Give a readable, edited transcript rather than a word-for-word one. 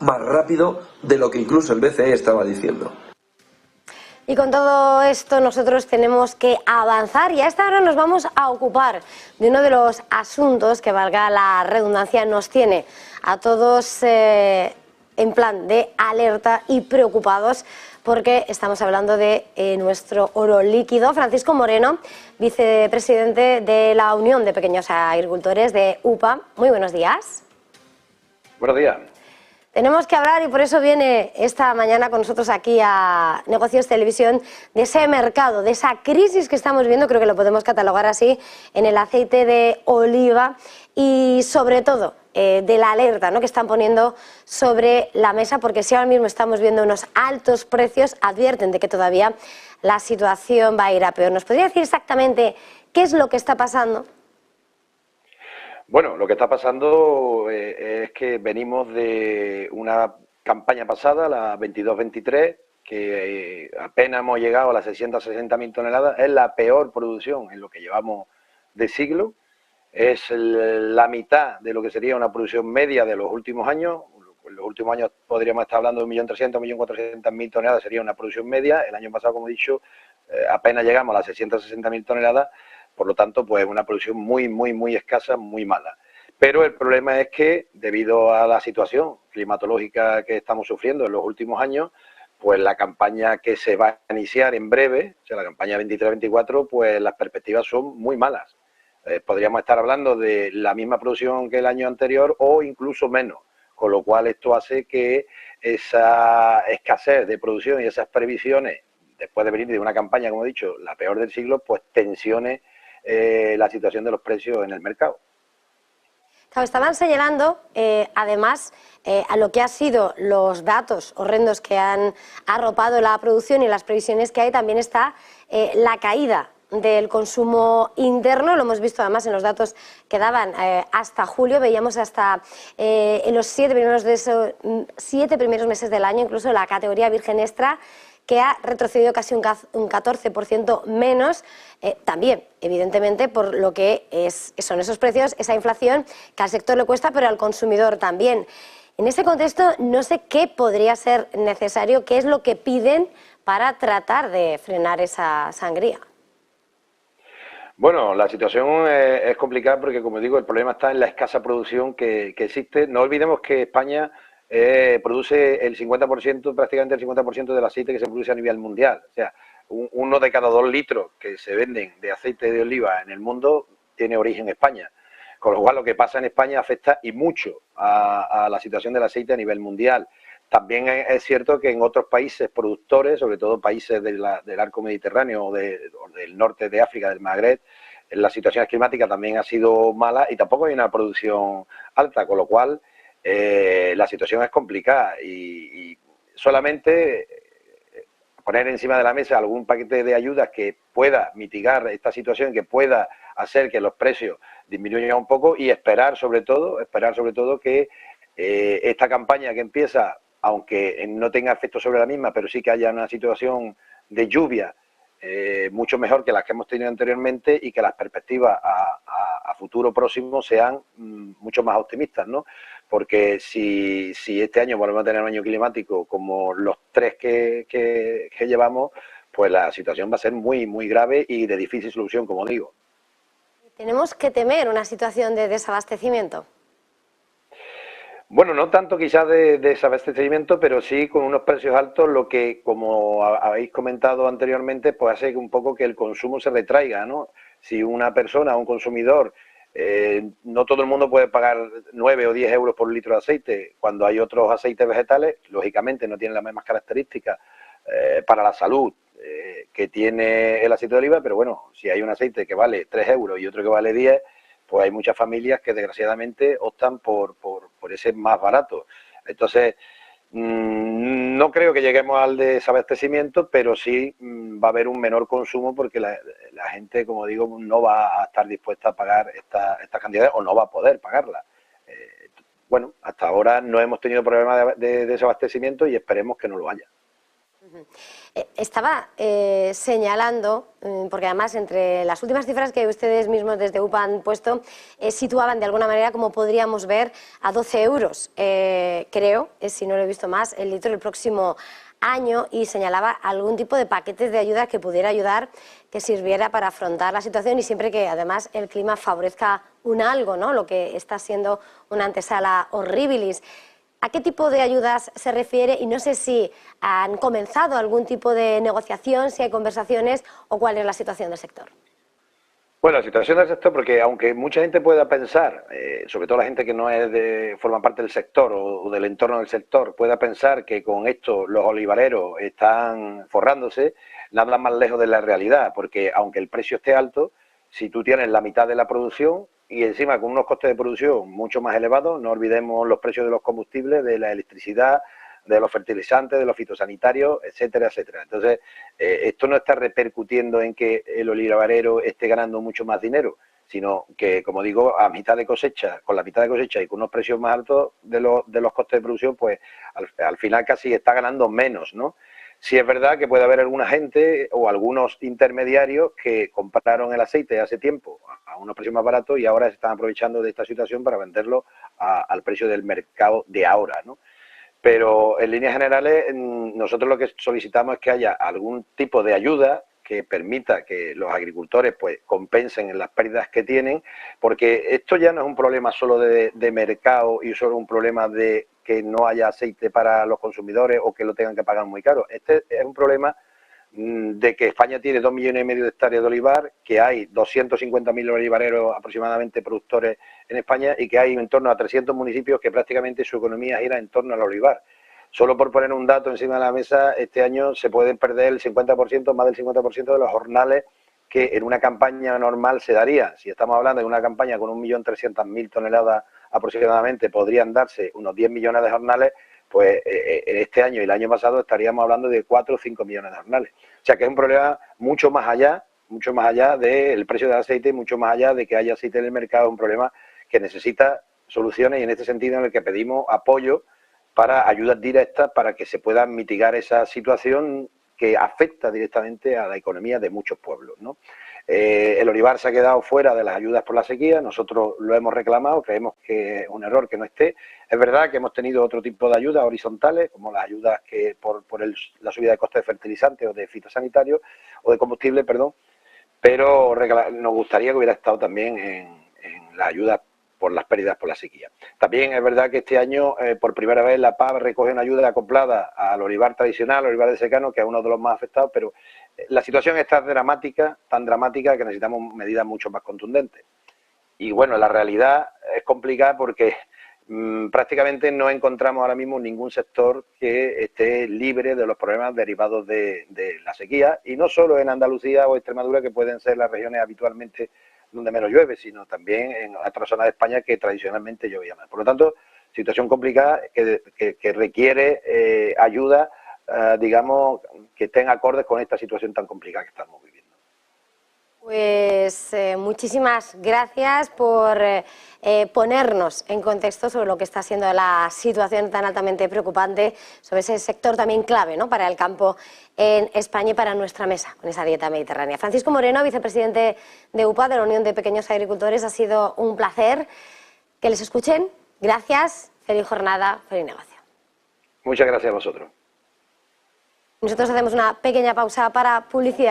más rápido de lo que incluso el BCE estaba diciendo. Y con todo esto nosotros tenemos que avanzar y a esta hora nos vamos a ocupar de uno de los asuntos que, valga la redundancia, nos tiene a todos en plan de alerta y preocupados, porque estamos hablando de nuestro oro líquido. Francisco Moreno, vicepresidente de la Unión de Pequeños Agricultores de UPA. Muy buenos días. Buenos días. Tenemos que hablar, y por eso viene esta mañana con nosotros aquí a Negocios Televisión, de ese mercado, de esa crisis que estamos viendo, creo que lo podemos catalogar así, en el aceite de oliva y sobre todo de la alerta, ¿no?, que están poniendo sobre la mesa, porque si ahora mismo estamos viendo unos altos precios, advierten de que todavía la situación va a ir a peor. ¿Nos podría decir exactamente qué es lo que está pasando? Bueno, lo que está pasando es que venimos de una campaña pasada, la 22-23, que apenas hemos llegado a las 660.000 toneladas. Es la peor producción en lo que llevamos de siglo. Es la mitad de lo que sería una producción media de los últimos años. En los últimos años podríamos estar hablando de 1.300.000, 1.400.000 toneladas, sería una producción media. El año pasado, como he dicho, apenas llegamos a las 660.000 toneladas. Por lo tanto, pues una producción muy escasa, muy mala. Pero el problema es que, debido a la situación climatológica que estamos sufriendo en los últimos años, pues la campaña que se va a iniciar en breve, o sea, la campaña 23-24, pues las perspectivas son muy malas. Podríamos estar hablando de la misma producción que el año anterior o incluso menos, con lo cual esto hace que esa escasez de producción y esas previsiones, después de venir de una campaña, como he dicho, la peor del siglo, pues tensione la situación de los precios en el mercado. Claro, estaban señalando, además, a lo que han sido los datos horrendos que han arropado la producción y las previsiones que hay, también está la caída del consumo interno. Lo hemos visto además en los datos que daban hasta julio. Veíamos hasta en los 7 primeros meses del año, incluso la categoría virgen extra, que ha retrocedido casi un 14% menos, también, evidentemente, por lo que son esos precios, esa inflación que al sector le cuesta, pero al consumidor también. En ese contexto, no sé qué podría ser necesario, qué es lo que piden para tratar de frenar esa sangría. Bueno, la situación es complicada porque, como digo, el problema está en la escasa producción que existe. No olvidemos que España produce el 50%, prácticamente el 50% del aceite que se produce a nivel mundial. O sea, uno de cada 2 litros que se venden de aceite de oliva en el mundo tiene origen en España. Con lo cual, lo que pasa en España afecta y mucho a la situación del aceite a nivel mundial. También es cierto que en otros países productores, sobre todo países del arco mediterráneo o del norte de África, del Magreb, la situación climática también ha sido mala y tampoco hay una producción alta, con lo cual la situación es complicada y solamente poner encima de la mesa algún paquete de ayudas que pueda mitigar esta situación, que pueda hacer que los precios disminuyan un poco y esperar sobre todo que esta campaña que empieza, aunque no tenga efecto sobre la misma, pero sí que haya una situación de lluvia mucho mejor que las que hemos tenido anteriormente y que las perspectivas a futuro próximo sean mucho más optimistas, ¿no? Porque si este año volvemos a tener un año climático como los 3 que llevamos, pues la situación va a ser muy grave y de difícil solución, como digo. ¿Tenemos que temer una situación de desabastecimiento? Bueno, no tanto quizás de desabastecimiento, pero sí con unos precios altos, lo que, como habéis comentado anteriormente, pues hace un poco que el consumo se retraiga, ¿no? Si una persona, un consumidor, no todo el mundo puede pagar 9 o 10 euros por un litro de aceite, cuando hay otros aceites vegetales, lógicamente no tienen las mismas características para la salud que tiene el aceite de oliva, pero bueno, si hay un aceite que vale 3 euros y otro que vale 10, pues hay muchas familias que desgraciadamente optan por ese más barato. Entonces, no creo que lleguemos al desabastecimiento, pero sí va a haber un menor consumo porque la gente, como digo, no va a estar dispuesta a pagar estas cantidades o no va a poder pagarlas. Bueno, hasta ahora no hemos tenido problemas de desabastecimiento y esperemos que no lo haya. Estaba señalando, porque además entre las últimas cifras que ustedes mismos desde UPA han puesto, situaban de alguna manera como podríamos ver a 12 euros, creo, si no lo he visto más, el litro el próximo año, y señalaba algún tipo de paquetes de ayuda que pudiera ayudar, que sirviera para afrontar la situación y siempre que además el clima favorezca un algo, ¿no? Lo que está siendo una antesala horribilis. ¿A qué tipo de ayudas se refiere? Y no sé si han comenzado algún tipo de negociación, si hay conversaciones o cuál es la situación del sector. Bueno, la situación del sector, porque aunque mucha gente pueda pensar, sobre todo la gente que no es forma parte del sector o del entorno del sector, pueda pensar que con esto los olivareros están forrándose, nada más lejos de la realidad, porque aunque el precio esté alto, si tú tienes la mitad de la producción y encima con unos costes de producción mucho más elevados, no olvidemos los precios de los combustibles, de la electricidad, de los fertilizantes, de los fitosanitarios, etcétera, etcétera. Entonces, esto no está repercutiendo en que el olivarero esté ganando mucho más dinero, sino que, como digo, a mitad de cosecha, con la mitad de cosecha y con unos precios más altos de los costes de producción, pues al final casi está ganando menos, ¿no? Sí es verdad que puede haber alguna gente o algunos intermediarios que compraron el aceite hace tiempo a unos precios más baratos y ahora se están aprovechando de esta situación para venderlo al precio del mercado de ahora, ¿no? Pero en líneas generales nosotros lo que solicitamos es que haya algún tipo de ayuda que permita que los agricultores pues compensen en las pérdidas que tienen, porque esto ya no es un problema solo de mercado y solo un problema de que no haya aceite para los consumidores o que lo tengan que pagar muy caro. Este es un problema de que España tiene 2,5 millones de hectáreas de olivar, que hay 250.000 olivareros aproximadamente productores en España y que hay en torno a 300 municipios que prácticamente su economía gira en torno al olivar. Solo por poner un dato encima de la mesa, este año se pueden perder el 50%, más del 50% de los jornales que en una campaña normal se daría. Si estamos hablando de una campaña con 1.300.000 toneladas aproximadamente, podrían darse unos 10 millones de jornales, pues en este año y el año pasado estaríamos hablando de 4 o 5 millones de jornales. O sea que es un problema mucho más allá del precio del aceite, mucho más allá de que haya aceite en el mercado, es un problema que necesita soluciones y en este sentido en el que pedimos apoyo para ayudas directas para que se pueda mitigar esa situación que afecta directamente a la economía de muchos pueblos, ¿no? El olivar se ha quedado fuera de las ayudas por la sequía, nosotros lo hemos reclamado, creemos que es un error que no esté. Es verdad que hemos tenido otro tipo de ayudas horizontales, como las ayudas que por la subida de costes de fertilizantes o de fitosanitarios, o de combustible, perdón, pero nos gustaría que hubiera estado también en las ayudas por las pérdidas por la sequía. También es verdad que este año, por primera vez, la PAV recoge una ayuda acoplada al olivar tradicional, al olivar de secano, que es uno de los más afectados, pero la situación es tan dramática que necesitamos medidas mucho más contundentes. Y bueno, la realidad es complicada porque prácticamente no encontramos ahora mismo ningún sector que esté libre de los problemas derivados de la sequía, y no solo en Andalucía o Extremadura, que pueden ser las regiones habitualmente donde menos llueve, sino también en otras zonas de España que tradicionalmente llovía más. Por lo tanto, situación complicada que requiere ayuda, digamos, que estén acordes con esta situación tan complicada que estamos viviendo. Pues muchísimas gracias por ponernos en contexto sobre lo que está siendo la situación tan altamente preocupante, sobre ese sector también clave, ¿no?, para el campo en España y para nuestra mesa, con esa dieta mediterránea. Francisco Moreno, vicepresidente de UPA, de la Unión de Pequeños Agricultores, ha sido un placer que les escuchen. Gracias, feliz jornada, feliz negocio. Muchas gracias a vosotros. Nosotros hacemos una pequeña pausa para publicidad.